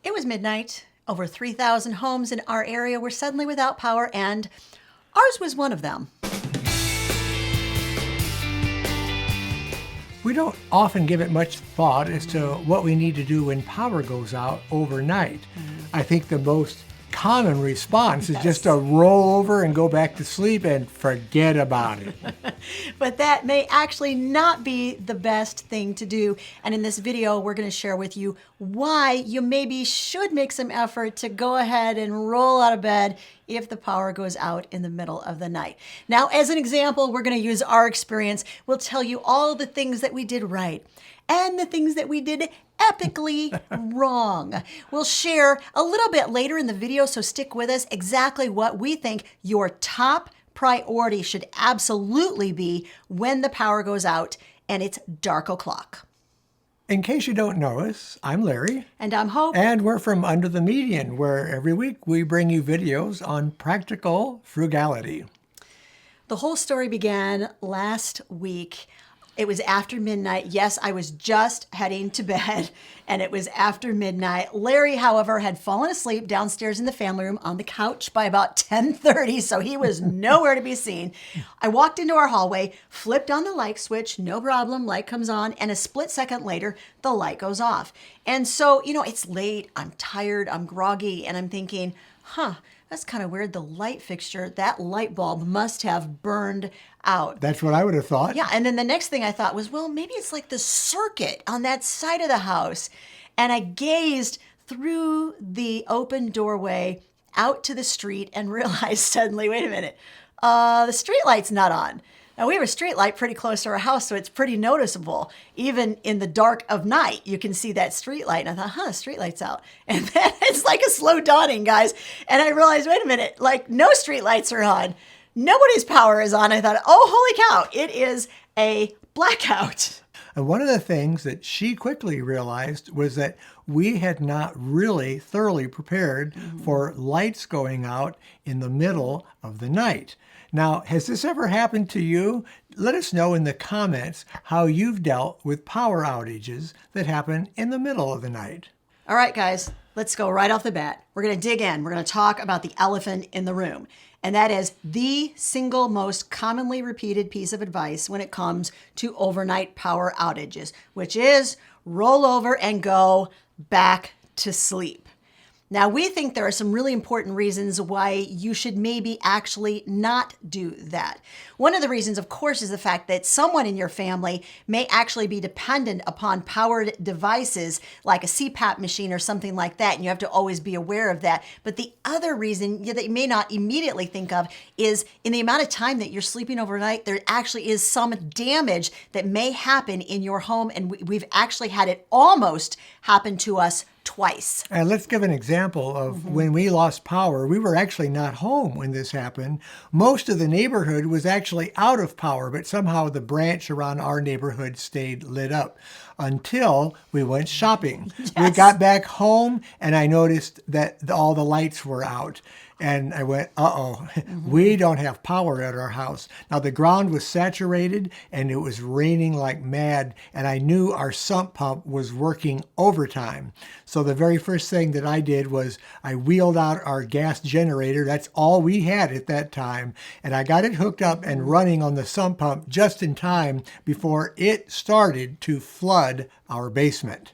It was midnight. Over 3,000 homes in our area were suddenly without power, and ours was one of them. We don't often give it much thought as to what we need to do when power goes out overnight. I think the most common response is just to roll over and go back to sleep and forget about it. But that may actually not be the best thing to do. And in this video, we're going to share with you why you maybe should make some effort to go ahead and roll out of bed if the power goes out in the middle of the night. Now, as an example, we're going to use our experience. We'll tell you all the things that we did right and the things that we did epically wrong. We'll share a little bit later in the video, so stick with us, exactly what we think your top priority should absolutely be when the power goes out and it's dark o'clock. In case you don't know us, I'm Larry. And I'm Hope. And we're from Under the Median, where every week we bring you videos on practical frugality. The whole story began last week. It was after midnight. Yes, I was just heading to bed, and it was after midnight. Larry, however, had fallen asleep downstairs in the family room on the couch by about 10:30, so he was nowhere to be seen. I walked into our hallway, flipped on the light switch, no problem, light comes on, and a split second later, the light goes off. And so, it's late, I'm tired, I'm groggy, and I'm thinking, that's kind of weird. The light fixture, that light bulb must have burned out. That's what I would have thought. Yeah, and then the next thing I thought was, well, maybe it's like the circuit on that side of the house. And I gazed through the open doorway out to the street and realized suddenly, wait a minute, the street light's not on. Now, we have a street light pretty close to our house, so it's pretty noticeable. Even in the dark of night, you can see that street light. And I thought, the street light's out. And then it's like a slow dawning, guys. And I realized, wait a minute, like no street lights are on. Nobody's power is on. I thought, oh, holy cow, it is a blackout. And one of the things that she quickly realized was that we had not really thoroughly prepared for lights going out in the middle of the night. Now, has this ever happened to you? Let us know in the comments how you've dealt with power outages that happen in the middle of the night. All right, guys, let's go right off the bat. We're going to dig in. We're going to talk about the elephant in the room. And that is the single most commonly repeated piece of advice when it comes to overnight power outages, which is roll over and go back to sleep. Now, we think there are some really important reasons why you should maybe actually not do that. One of the reasons, of course, is the fact that someone in your family may actually be dependent upon powered devices like a CPAP machine or something like that, and you have to always be aware of that. But the other reason that you may not immediately think of is in the amount of time that you're sleeping overnight, there actually is some damage that may happen in your home, and we've actually had it almost happen to us twice. And let's give an example of when we lost power. We were actually not home when this happened. Most of the neighborhood was actually out of power, but somehow the branch around our neighborhood stayed lit up until we went shopping. Yes. We got back home and I noticed that all the lights were out. And I went, we don't have power at our house. Now the ground was saturated and it was raining like mad. And I knew our sump pump was working overtime. So the very first thing that I did was I wheeled out our gas generator. That's all we had at that time. And I got it hooked up and running on the sump pump just in time before it started to flood our basement.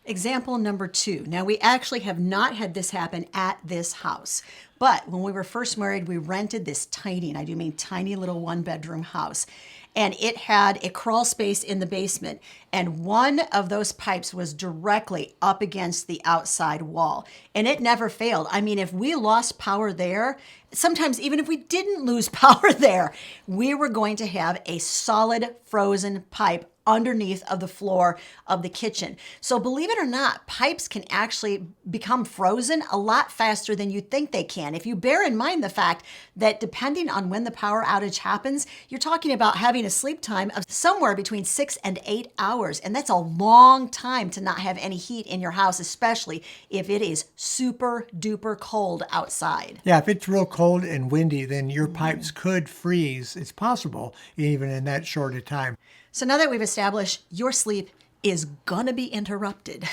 Example number 2. Now, we actually have not had this happen at this house. But when we were first married, we rented this tiny, and I do mean tiny little 1-bedroom house. And it had a crawl space in the basement. And one of those pipes was directly up against the outside wall. And it never failed. I mean, if we lost power there, sometimes even if we didn't lose power there, we were going to have a solid frozen pipe underneath of the floor of the kitchen. So believe it or not, pipes can actually become frozen a lot faster than you think they can. If you bear in mind the fact that depending on when the power outage happens, you're talking about having a sleep time of somewhere between 6 and 8 hours. And that's a long time to not have any heat in your house, especially if it is super duper cold outside. Yeah, if it's real cold and windy, then your pipes could freeze. It's possible even in that short a time. So now that we've established your sleep is gonna be interrupted.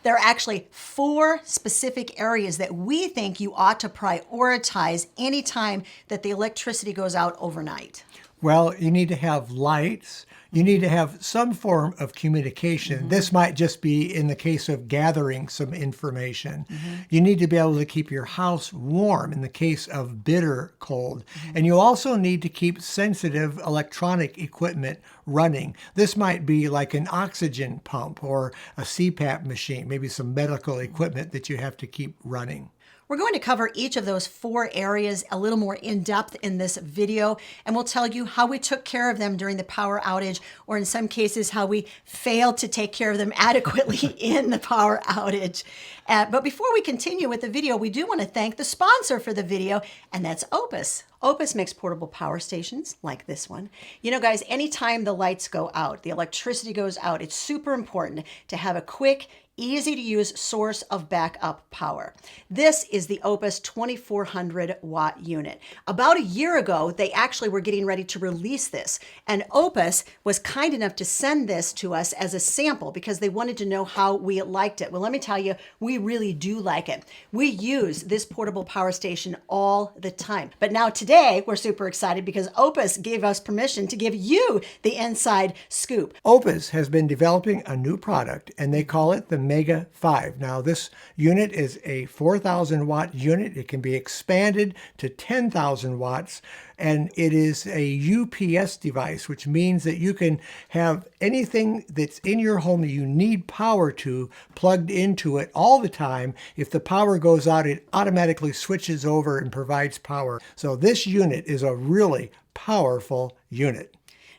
There are actually 4 specific areas that we think you ought to prioritize anytime that the electricity goes out overnight. Well, you need to have lights. You need to have some form of communication. This might just be in the case of gathering some information. You need to be able to keep your house warm in the case of bitter cold. And you also need to keep sensitive electronic equipment running. This might be like an oxygen pump or a CPAP machine, maybe some medical equipment that you have to keep running. We're going to cover each of those 4 areas a little more in depth in this video, and we'll tell you how we took care of them during the power outage, or in some cases, how we failed to take care of them adequately in the power outage. But before we continue with the video, we do want to thank the sponsor for the video, and that's Opus. Opus makes portable power stations like this one. You know, guys, anytime the lights go out, the electricity goes out, it's super important to have a quick, easy to use source of backup power. This is the Opus 2400 watt unit. About a year ago, they actually were getting ready to release this, and Opus was kind enough to send this to us as a sample because they wanted to know how we liked it. Well, let me tell you, we really do like it. We use this portable power station all the time. But now today, we're super excited because Opus gave us permission to give you the inside scoop. Opus has been developing a new product, and they call it the Mega 5. Now, this unit is a 4,000 watt unit. It can be expanded to 10,000 watts, and it is a UPS device, which means that you can have anything that's in your home that you need power to plugged into it all the time. If the power goes out, it automatically switches over and provides power. So this unit is a really powerful unit.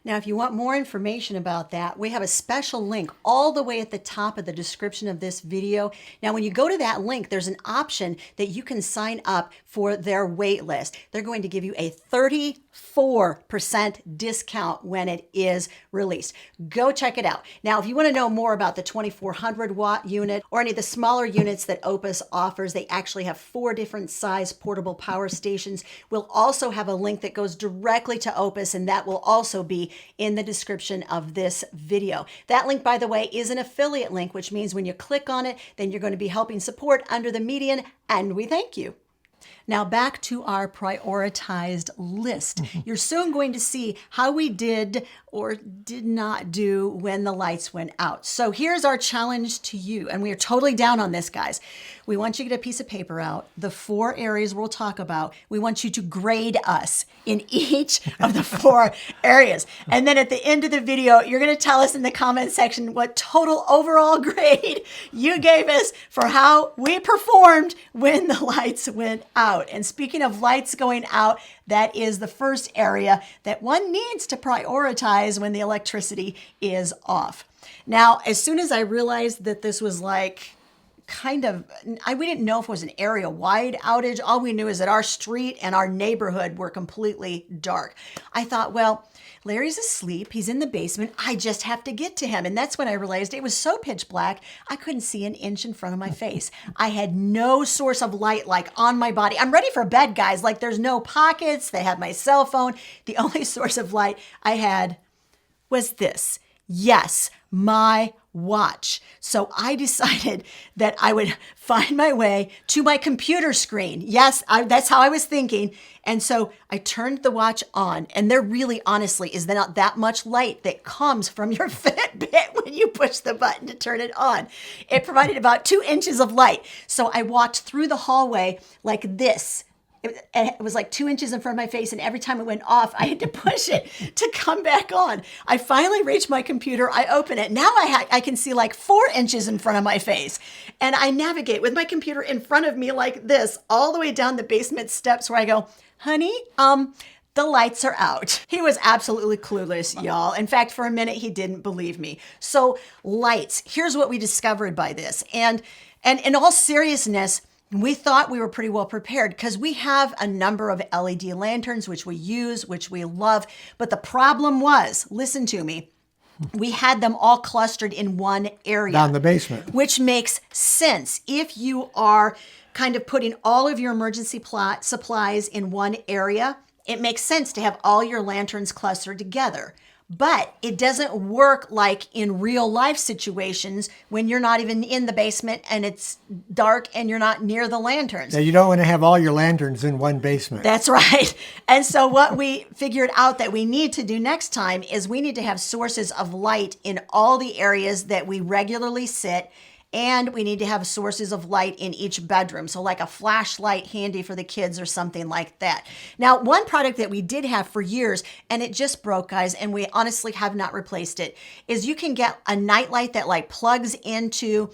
Now, if you want more information about that, we have a special link all the way at the top of the description of this video. Now, when you go to that link, there's an option that you can sign up for their wait list. They're going to give you a 34% discount when it is released. Go check it out. Now, if you want to know more about the 2400 watt unit or any of the smaller units that Opus offers, they actually have 4 different size portable power stations. We'll also have a link that goes directly to Opus, and that will also be in the description of this video. That link, by the way, is an affiliate link, which means when you click on it, then you're going to be helping support Under the Median, and we thank you. Now back to our prioritized list. You're soon going to see how we did or did not do when the lights went out. So here's our challenge to you, and we are totally down on this, guys. We want you to get a piece of paper out, the 4 areas we'll talk about. We want you to grade us in each of the 4 areas. And then at the end of the video, you're going to tell us in the comment section what total overall grade you gave us for how we performed when the lights went out. And speaking of lights going out, that is the first area that one needs to prioritize when the electricity is off. Now, as soon as I realized that this was like we didn't know if it was an area-wide outage. All we knew is that our street and our neighborhood were completely dark. I thought, well, Larry's asleep. He's in the basement. I just have to get to him. And that's when I realized it was so pitch black, I couldn't see an inch in front of my face. I had no source of light like on my body. I'm ready for bed, guys. Like there's no pockets. They have my cell phone. The only source of light I had was this. Yes, my watch. So I decided that I would find my way to my computer screen. Yes, that's how I was thinking. And so I turned the watch on, and there really honestly is not that much light that comes from your Fitbit when you push the button to turn it on. It provided about 2 inches of light. So I walked through the hallway like this. It was like 2 inches in front of my face, and every time it went off, I had to push it to come back on. I finally reached my computer. I open it. Now I can see like 4 inches in front of my face, and I navigate with my computer in front of me like this all the way down the basement steps where I go, honey, the lights are out. He was absolutely clueless, y'all. In fact, for a minute, he didn't believe me. So lights, here's what we discovered by this. And in all seriousness, we thought we were pretty well prepared because we have a number of LED lanterns, which we use, which we love. But the problem was, listen to me, we had them all clustered in one area. Down the basement. Which makes sense. If you are kind of putting all of your emergency supplies in one area, it makes sense to have all your lanterns clustered together. but it doesn't work like in real life situations when you're not even in the basement and it's dark and you're not near the lanterns. Now, you don't want to have all your lanterns in one basement. That's right. And so what we figured out that we need to do next time is we need to have sources of light in all the areas that we regularly sit. And we need to have sources of light in each bedroom. So like a flashlight handy for the kids or something like that. Now, one product that we did have for years, and it just broke, guys, and we honestly have not replaced it, is you can get a nightlight that like plugs into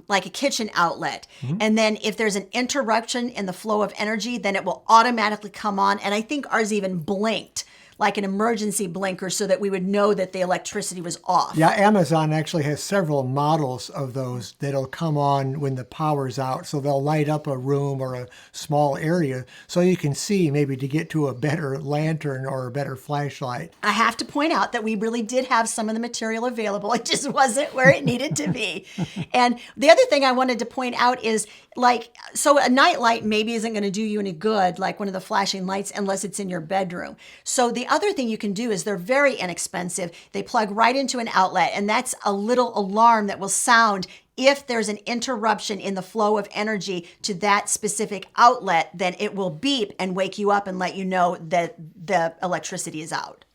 like a kitchen outlet. And then if there's an interruption in the flow of energy, then it will automatically come on. And I think ours even blinked like an emergency blinker so that we would know that the electricity was off. Yeah, Amazon actually has several models of those that'll come on when the power's out. So they'll light up a room or a small area so you can see maybe to get to a better lantern or a better flashlight. I have to point out that we really did have some of the material available. It just wasn't where it needed to be. And the other thing I wanted to point out is like, so a night light maybe isn't going to do you any good, like one of the flashing lights, unless it's in your bedroom. So the other thing you can do is they're very inexpensive. They plug right into an outlet, and that's a little alarm that will sound if there's an interruption in the flow of energy to that specific outlet. Then it will beep and wake you up and let you know that the electricity is out.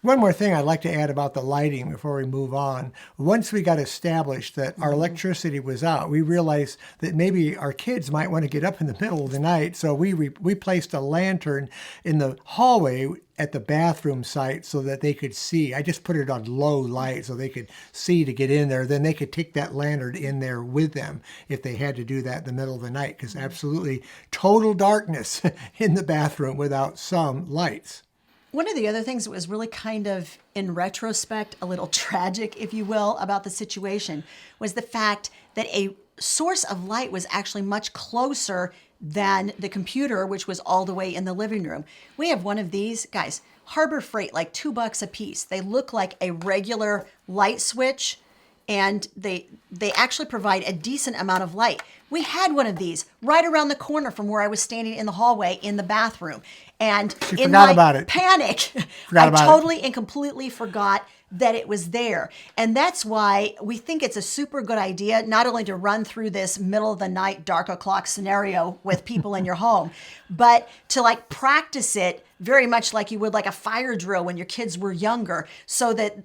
One more thing I'd like to add about the lighting before we move on. Once we got established that our electricity was out, we realized that maybe our kids might want to get up in the middle of the night. So we placed a lantern in the hallway at the bathroom site so that they could see. I just put it on low light so they could see to get in there. Then they could take that lantern in there with them if they had to do that in the middle of the night, because absolutely total darkness in the bathroom without some lights. One of the other things that was really kind of, in retrospect, a little tragic, if you will, about the situation was the fact that a source of light was actually much closer than the computer, which was all the way in the living room. We have one of these, guys, Harbor Freight, like $2 a piece. They look like a regular light switch, and they actually provide a decent amount of light. We had one of these right around the corner from where I was standing in the hallway in the bathroom. And in my panic, I totally and completely forgot that it was there. And that's why we think it's a super good idea, not only to run through this middle of the night, dark o'clock scenario with people in your home, but to like practice it very much like you would like a fire drill when your kids were younger, so that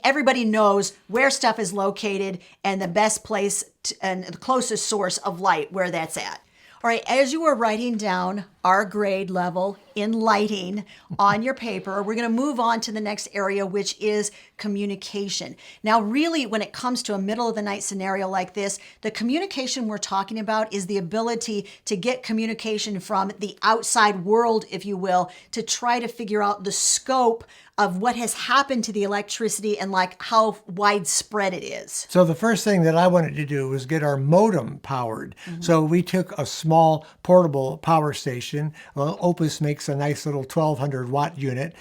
everybody knows where stuff is located and the best place and the closest source of light where that's at. All right, as you are writing down our grade level in lighting on your paper, we're going to move on to the next area, which is communication. Now, really, when it comes to a middle of the night scenario like this, the communication we're talking about is the ability to get communication from the outside world, if you will, to try to figure out the scope of what has happened to the electricity and like how widespread it is. So the first thing that I wanted to do was get our modem powered. So we took a small portable power station. Well, Opus makes a nice little 1200 watt unit.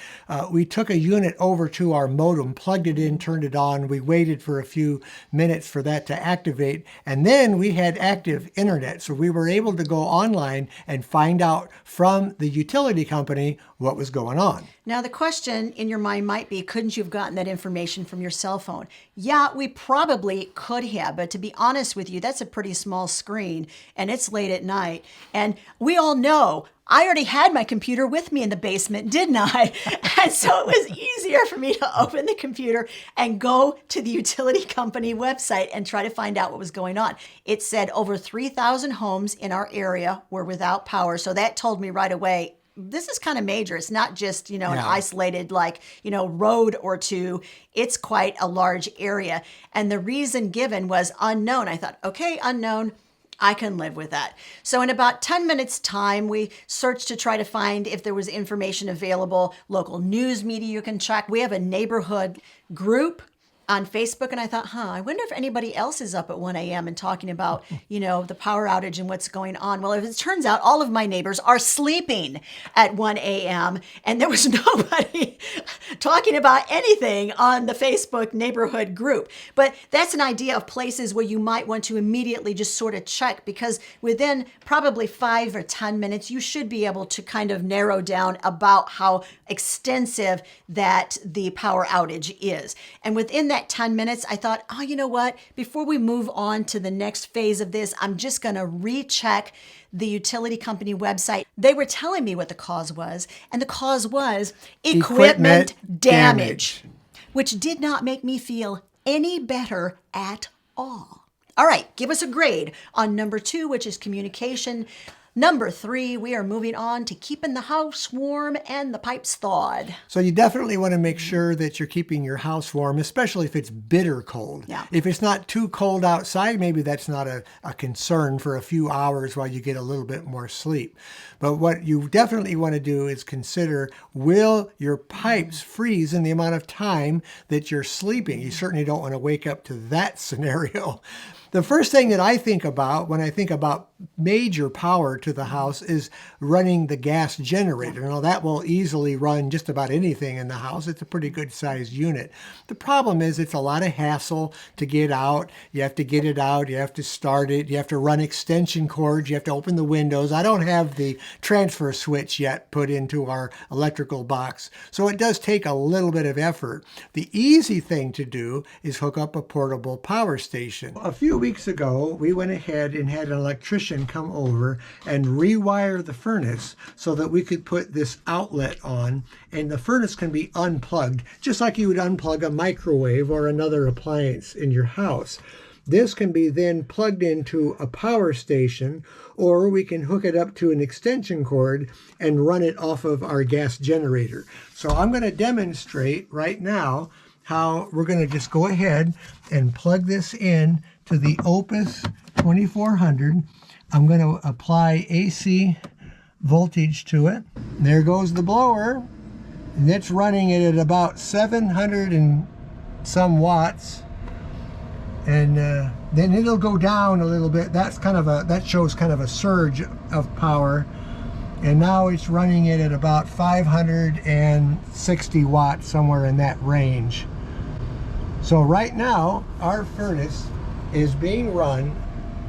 We took a unit over to our modem, plugged it in, turned it on. We waited for a few minutes for that to activate. And then we had active internet. So we were able to go online and find out from the utility company what was going on. Now, the question in your mind might be, couldn't you have gotten that information from your cell phone? Yeah, we probably could have, but to be honest with you, that's a pretty small screen and it's late at night. And we all know I already had my computer with me in the basement, didn't I? And so it was easier for me to open the computer and go to the utility company website and try to find out what was going on. It said over 3,000 homes in our area were without power. So that told me right away, this is kind of major. It's not just, an isolated road or two. It's quite a large area. And the reason given was unknown. I thought, okay, unknown. I can live with that. So in about 10 minutes time, we searched to try to find if there was information available, local news media you can check. We have a neighborhood group on Facebook, and I thought, I wonder if anybody else is up at 1 a.m. and talking about, the power outage and what's going on. Well, it turns out all of my neighbors are sleeping at 1 a.m. and there was nobody talking about anything on the Facebook neighborhood group. But that's an idea of places where you might want to immediately just sort of check, because within probably 5 or 10 minutes, you should be able to kind of narrow down about how extensive that the power outage is. And within that 10 minutes, I thought, you know what? Before we move on to the next phase of this, I'm just going to recheck the utility company website. They were telling me what the cause was, and the cause was equipment damage, which did not make me feel any better at all. All right, give us a grade on number 2, which is communication. Number 3, we are moving on to keeping the house warm and the pipes thawed. So you definitely want to make sure that you're keeping your house warm, especially if it's bitter cold. Yeah. If it's not too cold outside, maybe that's not a concern for a few hours while you get a little bit more sleep. But what you definitely want to do is consider, will your pipes freeze in the amount of time that you're sleeping? You certainly don't want to wake up to that scenario. The first thing that I think about when I think about major power to the house is running the gas generator. Now that will easily run just about anything in the house. It's a pretty good sized unit. The problem is it's a lot of hassle to get out. You have to get it out. You have to start it. You have to run extension cords. You have to open the windows. I don't have the transfer switch yet put into our electrical box. So it does take a little bit of effort. The easy thing to do is hook up a portable power station. A few weeks ago, we went ahead and had an electrician come over and rewire the furnace so that we could put this outlet on, and the furnace can be unplugged, just like you would unplug a microwave or another appliance in your house. This can be then plugged into a power station, or we can hook it up to an extension cord and run it off of our gas generator. So I'm going to demonstrate right now how we're going to just go ahead and plug this in to the Opus 2400. I'm going to apply AC voltage to it. There goes the blower, and it's running it at about 700 and some watts, and then it'll go down a little bit. That shows kind of a surge of power, and now it's running it at about 560 watts, somewhere in that range. So right now our furnace is being run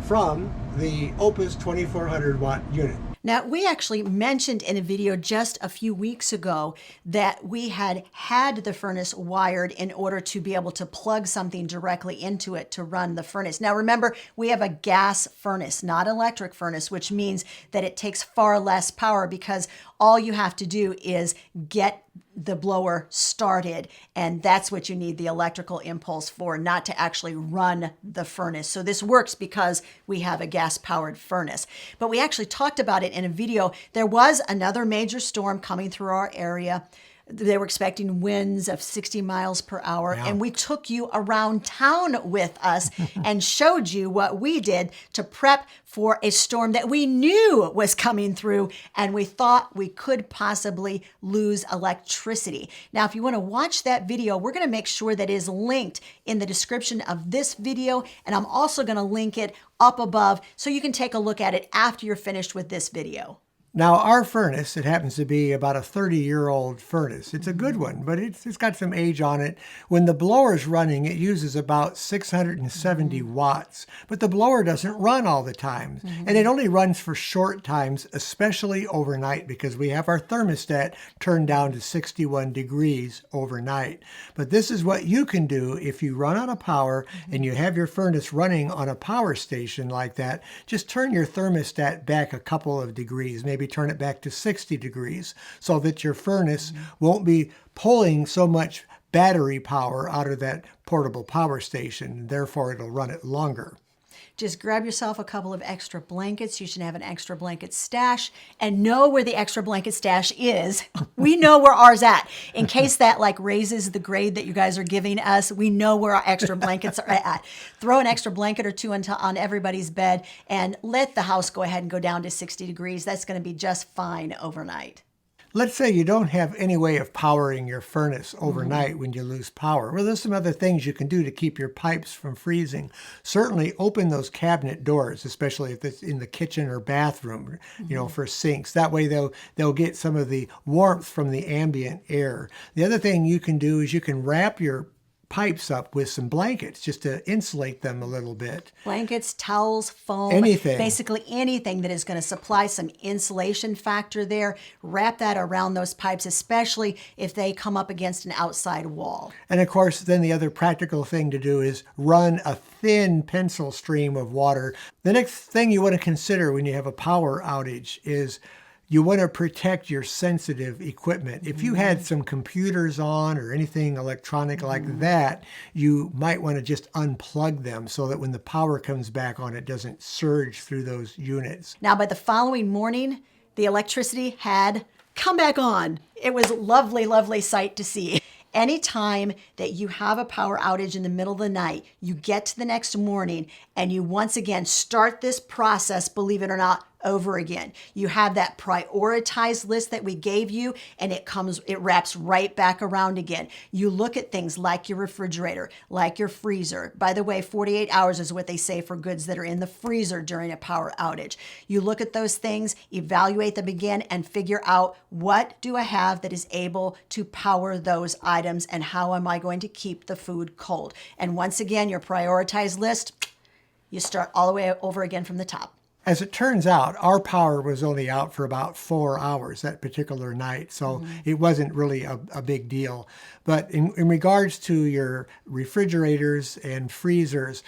from the Opus 2400 watt unit. Now, we actually mentioned in a video just a few weeks ago that we had the furnace wired in order to be able to plug something directly into it to run the furnace. Now, remember, we have a gas furnace, not electric furnace, which means that it takes far less power because all you have to do is get the blower started, and that's what you need the electrical impulse for, not to actually run the furnace. So this works because we have a gas-powered furnace. But we actually talked about it in a video. There was another major storm coming through our area. They were expecting winds of 60 miles per hour, and we took you around town with us and showed you what we did to prep for a storm that we knew was coming through, and we thought we could possibly lose electricity. Now, if you want to watch that video, we're going to make sure that it is linked in the description of this video, and I'm also going to link it up above so you can take a look at it after you're finished with this video. Now, our furnace, it happens to be about a 30-year-old furnace. It's a good one, but it's got some age on it. When the blower's running, it uses about 670 watts, but the blower doesn't run all the time. And it only runs for short times, especially overnight, because we have our thermostat turned down to 61 degrees overnight. But this is what you can do if you run out of power and you have your furnace running on a power station like that. Just turn your thermostat back a couple of degrees, maybe turn it back to 60 degrees so that your furnace won't be pulling so much battery power out of that portable power station. Therefore, it'll run it longer. Just grab yourself a couple of extra blankets. You should have an extra blanket stash and know where the extra blanket stash is. We know where ours at. In case that raises the grade that you guys are giving us, we know where our extra blankets are at. Throw an extra blanket or two on everybody's bed and let the house go ahead and go down to 60 degrees. That's going to be just fine overnight. Let's say you don't have any way of powering your furnace overnight when you lose power. Well, there's some other things you can do to keep your pipes from freezing. Certainly open those cabinet doors, especially if it's in the kitchen or bathroom, for sinks. That way they'll get some of the warmth from the ambient air. The other thing you can do is you can wrap your pipes up with some blankets just to insulate them a little bit. Blankets, towels, foam, Anything. basically anything that is going to supply some insulation factor there. Wrap that around those pipes, especially if they come up against an outside wall. And of course, then the other practical thing to do is run a thin pencil stream of water. The next thing you want to consider when you have a power outage is you want to protect your sensitive equipment. If you had some computers on or anything electronic like that, you might want to just unplug them so that when the power comes back on, it doesn't surge through those units. Now, by the following morning, the electricity had come back on. It was a lovely, lovely sight to see. Anytime that you have a power outage in the middle of the night, you get to the next morning and you once again start this process, believe it or not, over again. You have that prioritized list that we gave you and it wraps right back around again. You look at things like your refrigerator, like your freezer. By the way, 48 hours is what they say for goods that are in the freezer during a power outage. You look at those things, evaluate them again, and figure out what do I have that is able to power those items and how am I going to keep the food cold. And once again, your prioritized list, you start all the way over again from the top. As it turns out, our power was only out for about 4 hours that particular night, so it wasn't really a big deal. But in regards to your refrigerators and freezers,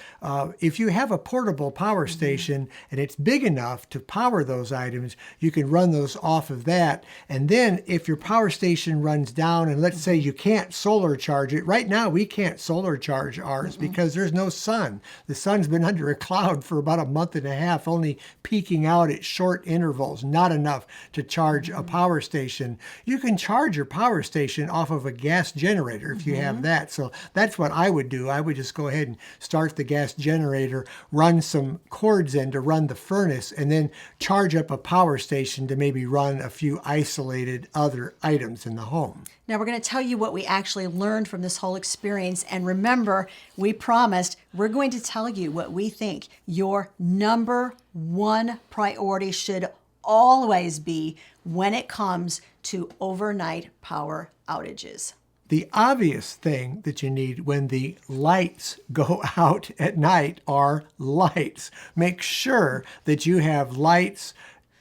if you have a portable power station and it's big enough to power those items, you can run those off of that. And then if your power station runs down and let's say you can't solar charge it, right now we can't solar charge ours because there's no sun. The sun's been under a cloud for about a month and a half, only peaking out at short intervals, not enough to charge a power station. You can charge your power station off of a gas generator if you have that. So that's what I would do. I would just go ahead and start the gas generator, run some cords in to run the furnace, and then charge up a power station to maybe run a few isolated other items in the home. Now we're going to tell you what we actually learned from this whole experience. And remember, we promised we're going to tell you what we think your number one priority should always be when it comes to overnight power outages. The obvious thing that you need when the lights go out at night are lights. Make sure that you have lights,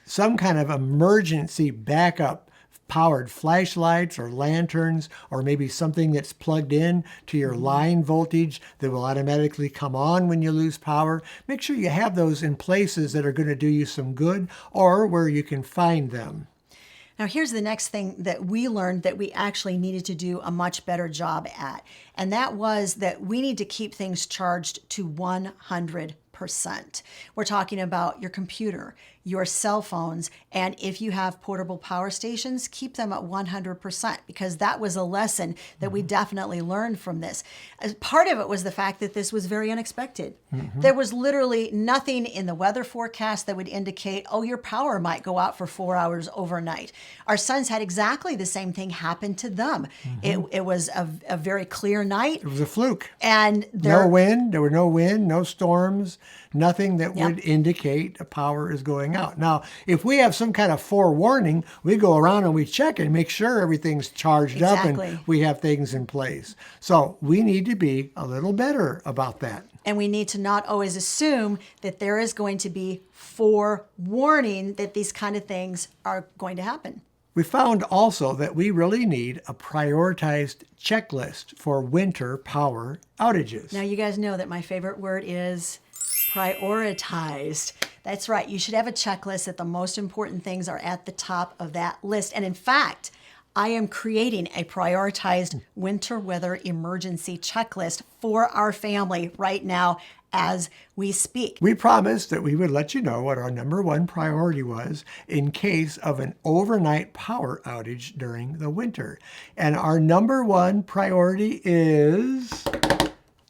some kind of emergency backup powered flashlights or lanterns, or maybe something that's plugged in to your line voltage that will automatically come on when you lose power. Make sure you have those in places that are going to do you some good or where you can find them. Now, here's the next thing that we learned that we actually needed to do a much better job at, and that was that we need to keep things charged to 100%. We're talking about your computer, your cell phones, and if you have portable power stations, keep them at 100% because that was a lesson that we definitely learned from this. As part of it was the fact that this was very unexpected. There was literally nothing in the weather forecast that would indicate, oh, your power might go out for 4 hours overnight. Our sons had exactly the same thing happen to them. It was a very clear night. It was a fluke. And no wind. There were no wind, no storms, nothing that would indicate a power is going out. Now, if we have some kind of forewarning, we go around and we check and make sure everything's charged up and we have things in place. So we need to be a little better about that. And we need to not always assume that there is going to be forewarning that these kind of things are going to happen. We found also that we really need a prioritized checklist for winter power outages. Now, you guys know that my favorite word is prioritized. That's right. You should have a checklist that the most important things are at the top of that list. And in fact, I am creating a prioritized winter weather emergency checklist for our family right now as we speak. We promised that we would let you know what our number one priority was in case of an overnight power outage during the winter. And our number one priority is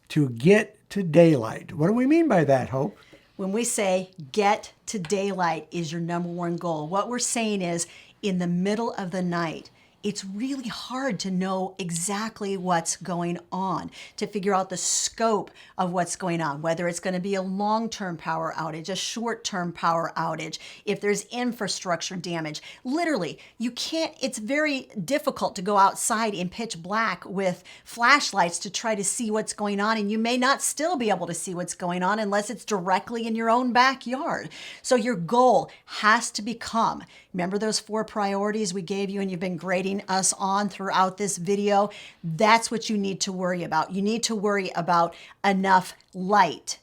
to get to daylight. What do we mean by that, Hope? When we say get to daylight is your number one goal, what we're saying is in the middle of the night, it's really hard to know exactly what's going on, to figure out the scope of what's going on, whether it's going to be a long-term power outage, a short-term power outage, if there's infrastructure damage. Literally, it's very difficult to go outside in pitch black with flashlights to try to see what's going on, and you may not still be able to see what's going on unless it's directly in your own backyard. So your goal has to become, remember those 4 priorities we gave you and you've been grading us on throughout this video? That's what you need to worry about. You need to worry about enough light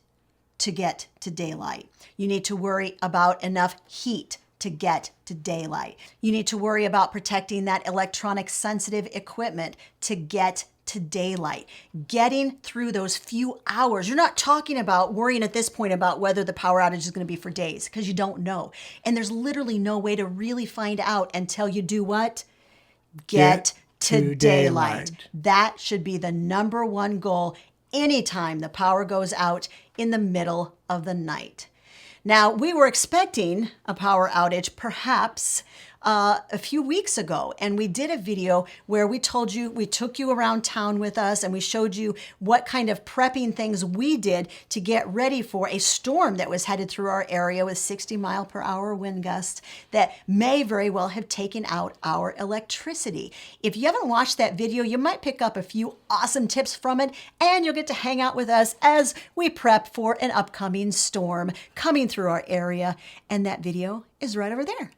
to get to daylight. You need to worry about enough heat to get to daylight. You need to worry about protecting that electronic sensitive equipment to get to daylight. Getting through those few hours. You're not talking about worrying at this point about whether the power outage is going to be for days, because you don't know. And there's literally no way to really find out until you do what? Get to daylight. That should be the number one goal anytime the power goes out in the middle of the night. Now, we were expecting a power outage perhaps a few weeks ago, and we did a video where we told you, we took you around town with us and we showed you what kind of prepping things we did to get ready for a storm that was headed through our area with 60-mile-per-hour wind gusts that may very well have taken out our electricity. If you haven't watched that video, you might pick up a few awesome tips from it, and you'll get to hang out with us as we prep for an upcoming storm coming through our area. And that video is right over there.